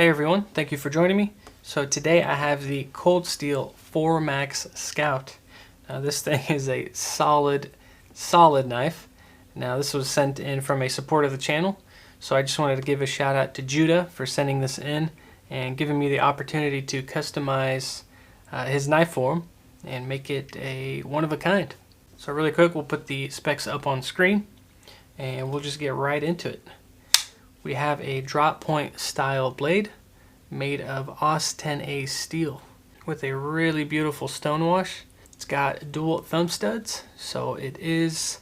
Hey everyone, thank you for joining me. So today I have the Cold Steel 4 Max Scout. Now this thing is a solid knife. Now this was sent in from a supporter of the channel, so I just wanted to give a shout out to Judah for sending this in and giving me the opportunity to customize his knife for him and make it a one of a kind. So really quick, we'll put the specs up on screen and we'll just get right into it. We have a drop point style blade made of AUS 10A steel with a really beautiful stonewash. It's got dual thumb studs, so it is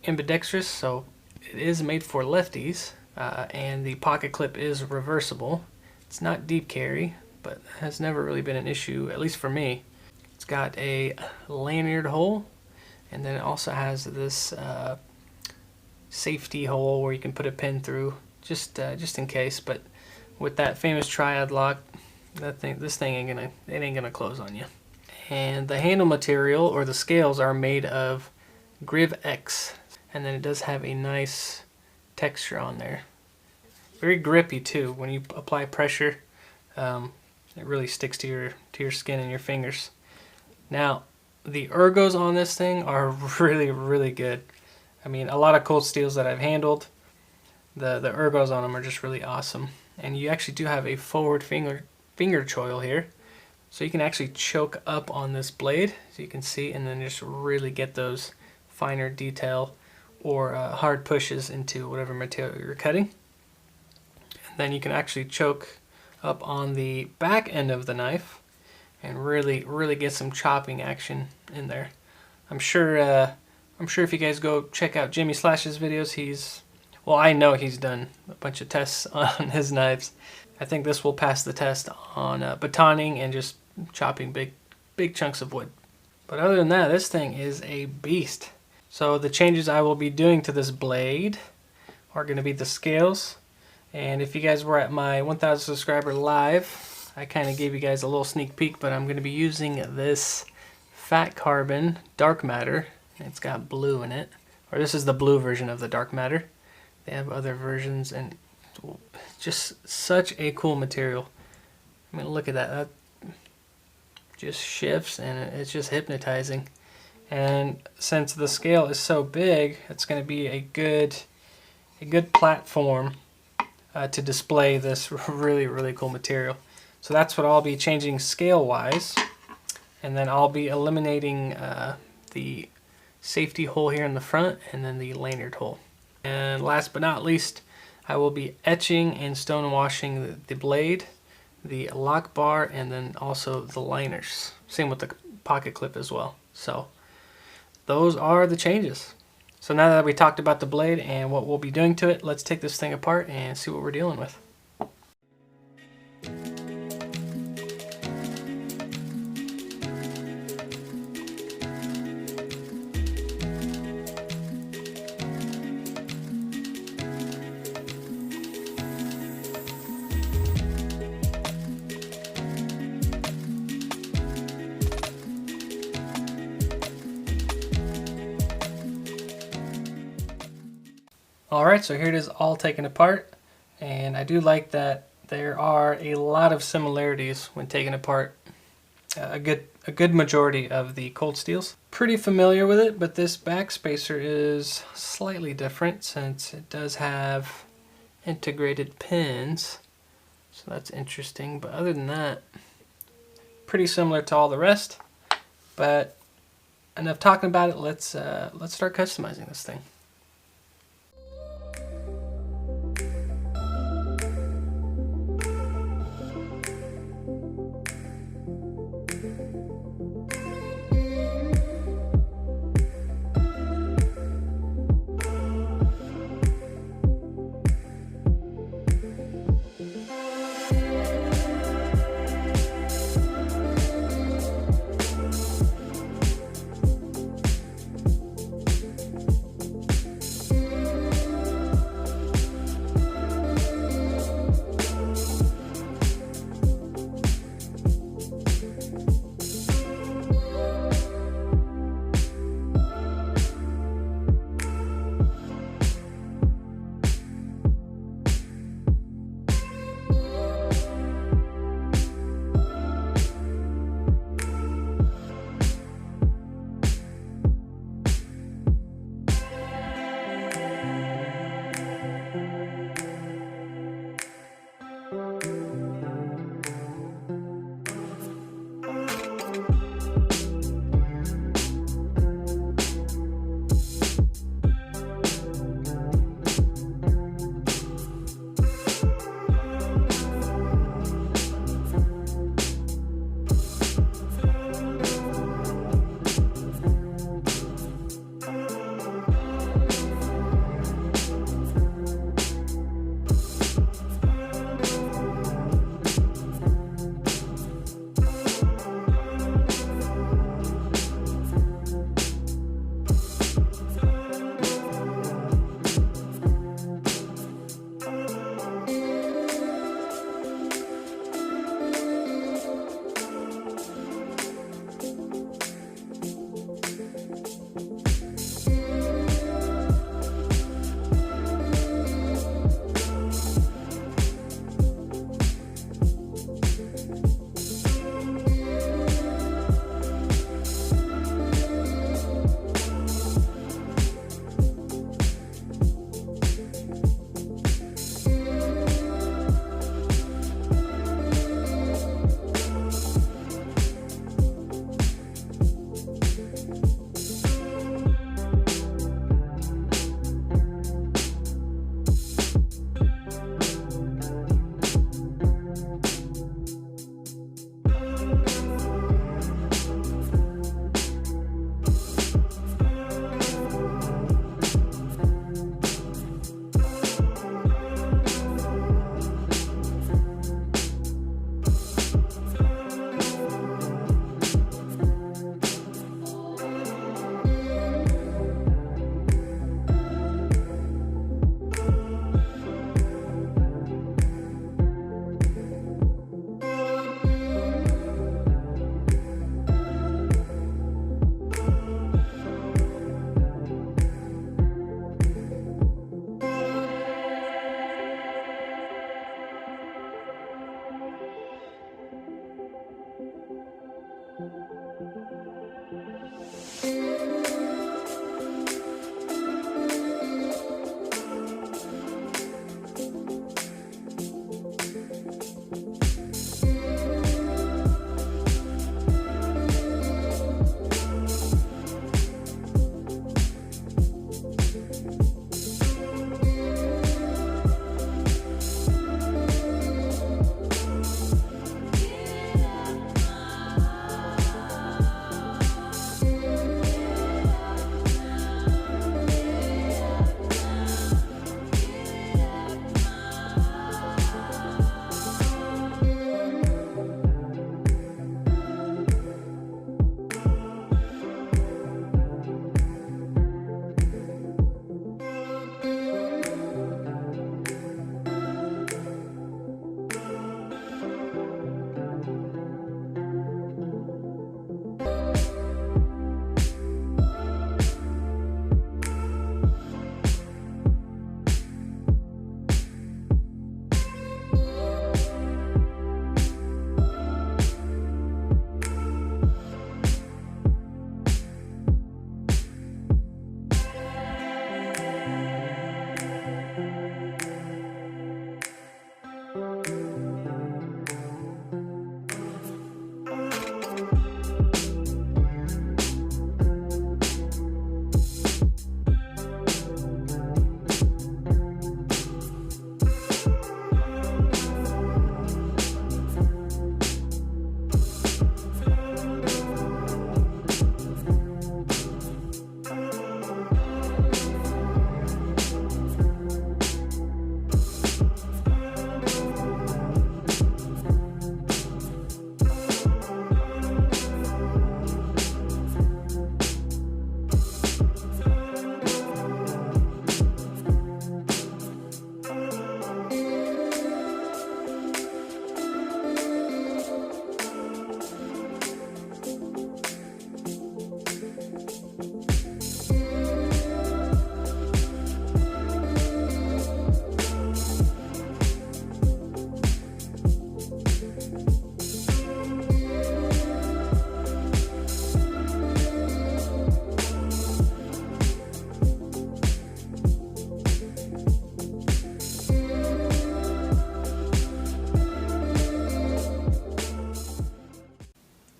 ambidextrous, so it is made for lefties, and the pocket clip is reversible. It's not deep carry, but has never really been an issue, at least for me. It's got a lanyard hole, and then it also has this safety hole where you can put a pin through, just in case. But with that famous triad lock, this thing ain't gonna close on you. And the handle material, or the scales, are made of Griv X, and then it does have a nice texture on there. Very grippy too. When you apply pressure, it really sticks to your skin and your fingers. Now, the ergos on this thing are really good. I mean, a lot of cold steels that I've handled, the ergos on them are just really awesome. And you actually do have a forward finger choil here, so you can actually choke up on this blade, so you can see, and then just really get those finer detail or hard pushes into whatever material you're cutting. And then you can actually choke up on the back end of the knife and really get some chopping action in there. I'm sure if you guys go check out Jimmy Slash's videos, I know he's done a bunch of tests on his knives. I think this will pass the test on batoning and just chopping big chunks of wood. But other than that, this thing is a beast. So the changes I will be doing to this blade are going to be the scales. And if you guys were at my 1,000 subscriber live, I kind of gave you guys a little sneak peek, but I'm going to be using this fat carbon dark matter. It's got blue in it, or this is the blue version of the dark matter. They have other versions, and just such a cool material. I mean, look at that. That just shifts, and it's just hypnotizing. And since the scale is so big, it's going to be a good platform to display this really cool material. So that's what I'll be changing scale-wise, and then I'll be eliminating the safety hole here in the front, and then the lanyard hole. And last but not least, I will be etching and stone washing the blade, the lock bar, and then also the liners. Same with the pocket clip as well. So those are the changes. So now that we talked about the blade and what we'll be doing to it, let's take this thing apart and see what we're dealing with. Alright, so here it is all taken apart, and I do like that there are a lot of similarities when taken apart. A good majority of the cold steels. Pretty familiar with it, but this back spacer is slightly different since it does have integrated pins, so that's interesting. But other than that, pretty similar to all the rest. But enough talking about it. Let's start customizing this thing.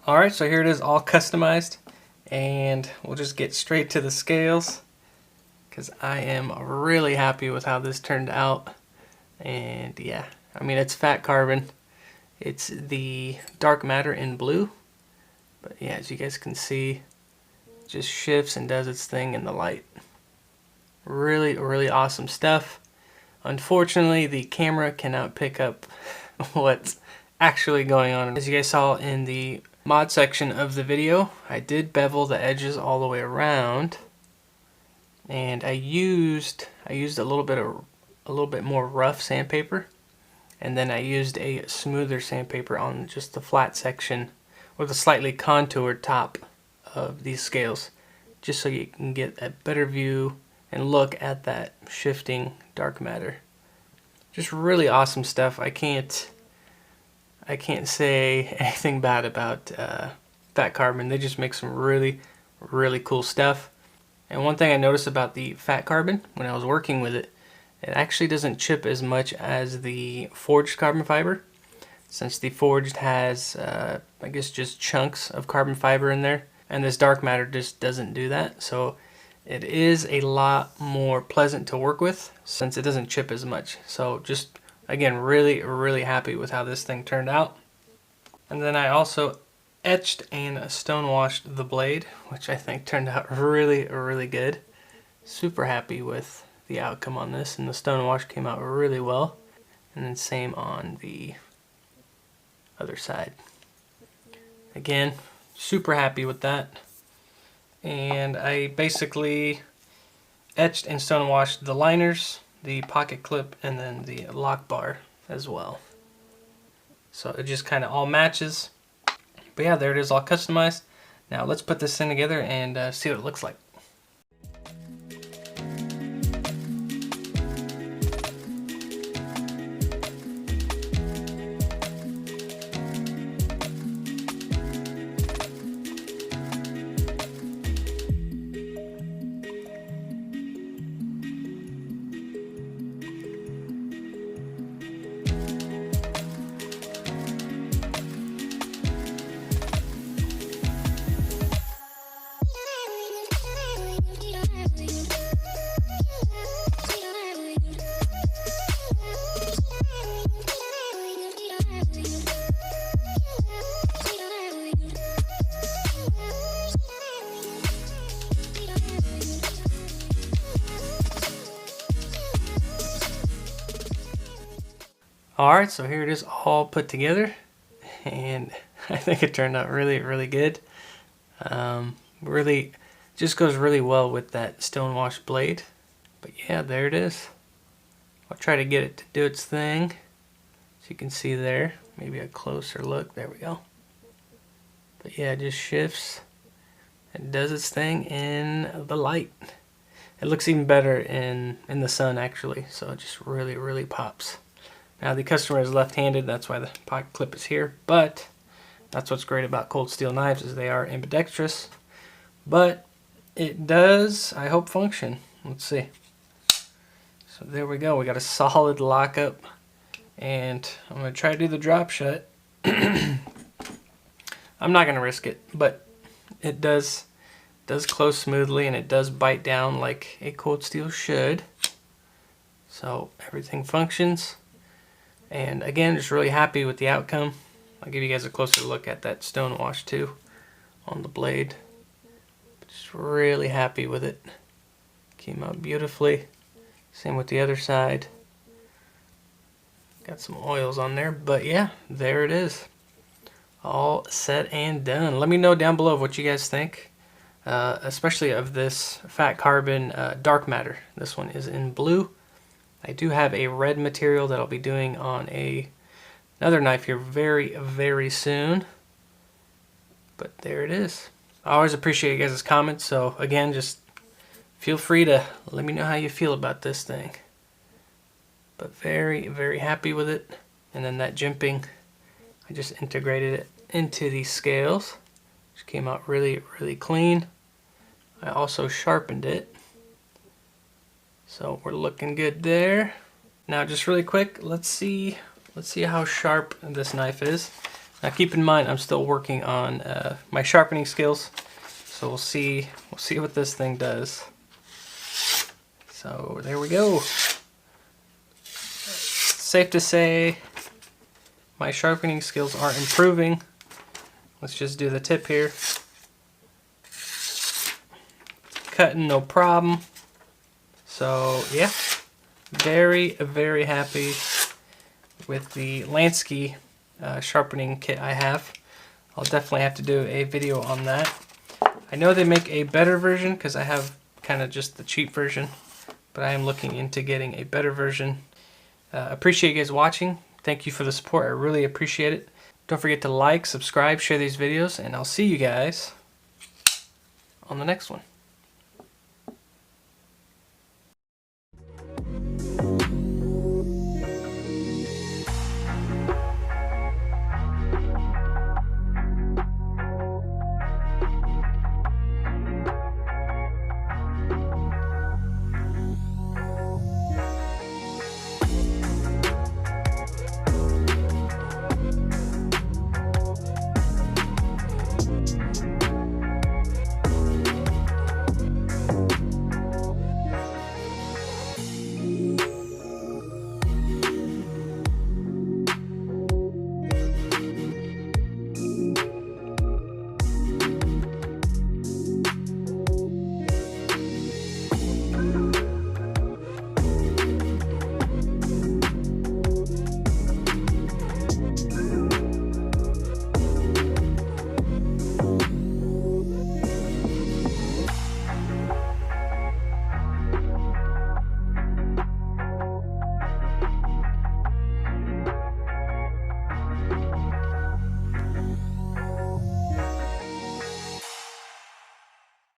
Alright, so here it is all customized, and we'll just get straight to the scales because I am really happy with how this turned out. And yeah, I mean, it's fat carbon. It's the dark matter in blue, but yeah, as you guys can see, it just shifts and does its thing in the light. Really, really awesome stuff. Unfortunately, the camera cannot pick up what's actually going on. As you guys saw in the mod section of the video, I did bevel the edges all the way around, and I used a little bit more rough sandpaper, and then I used a smoother sandpaper on just the flat section or the slightly contoured top of these scales, just so you can get a better view and look at that shifting dark matter. Just really awesome stuff. I can't say anything bad about fat carbon. They just make some really, really cool stuff. And one thing I noticed about the fat carbon when I was working with it, it actually doesn't chip as much as the forged carbon fiber. Since the forged has, I guess, just chunks of carbon fiber in there, and this dark matter just doesn't do that. So it is a lot more pleasant to work with since it doesn't chip as much. So just, again, really, really happy with how this thing turned out. And then I also etched and stone washed the blade, which I think turned out really, really good. Super happy with the outcome on this, and the stone wash came out really well. And then same on the other side. Again, super happy with that. And I basically etched and stone washed the liners, the pocket clip, and then the lock bar as well. So it just kind of all matches. But yeah, there it is, all customized. Now let's put this thing together and see what it looks like. Alright, so here it is all put together, and I think it turned out really, really good. Really, just goes really well with that stone wash blade. But yeah, there it is. I'll try to get it to do its thing, so you can see there. Maybe a closer look. There we go. But yeah, it just shifts and does its thing in the light. It looks even better in the sun, actually, so it just really, really pops. Now the customer is left-handed, that's why the pocket clip is here, but that's what's great about cold steel knives, is they are ambidextrous. But it does, I hope, function. Let's see. So there we go, we got a solid lockup, and I'm going to try to do the drop shut. I'm not going to risk it, but it does close smoothly, and it does bite down like a cold steel should. So everything functions. And again, just really happy with the outcome. I'll give you guys a closer look at that stone wash too on the blade. Just really happy with it. Came out beautifully. Same with the other side. Got some oils on there, but yeah, there it is. All set and done. Let me know down below what you guys think, especially of this fat carbon dark matter. This one is in blue. I do have a red material that I'll be doing on another knife here very, very soon. But there it is. I always appreciate you guys' comments, so again, just feel free to let me know how you feel about this thing. But very, very happy with it. And then that jimping, I just integrated it into these scales, which came out really, really clean. I also sharpened it. So we're looking good there. Now just really quick, let's see how sharp this knife is. Now keep in mind, I'm still working on my sharpening skills, so we'll see what this thing does. So there we go. Safe to say, my sharpening skills are improving. Let's just do the tip here. Cutting no problem. So yeah, very, very happy with the Lansky sharpening kit I have. I'll definitely have to do a video on that. I know they make a better version because I have kind of just the cheap version, but I am looking into getting a better version. Appreciate you guys watching. Thank you for the support. I really appreciate it. Don't forget to like, subscribe, share these videos, and I'll see you guys on the next one.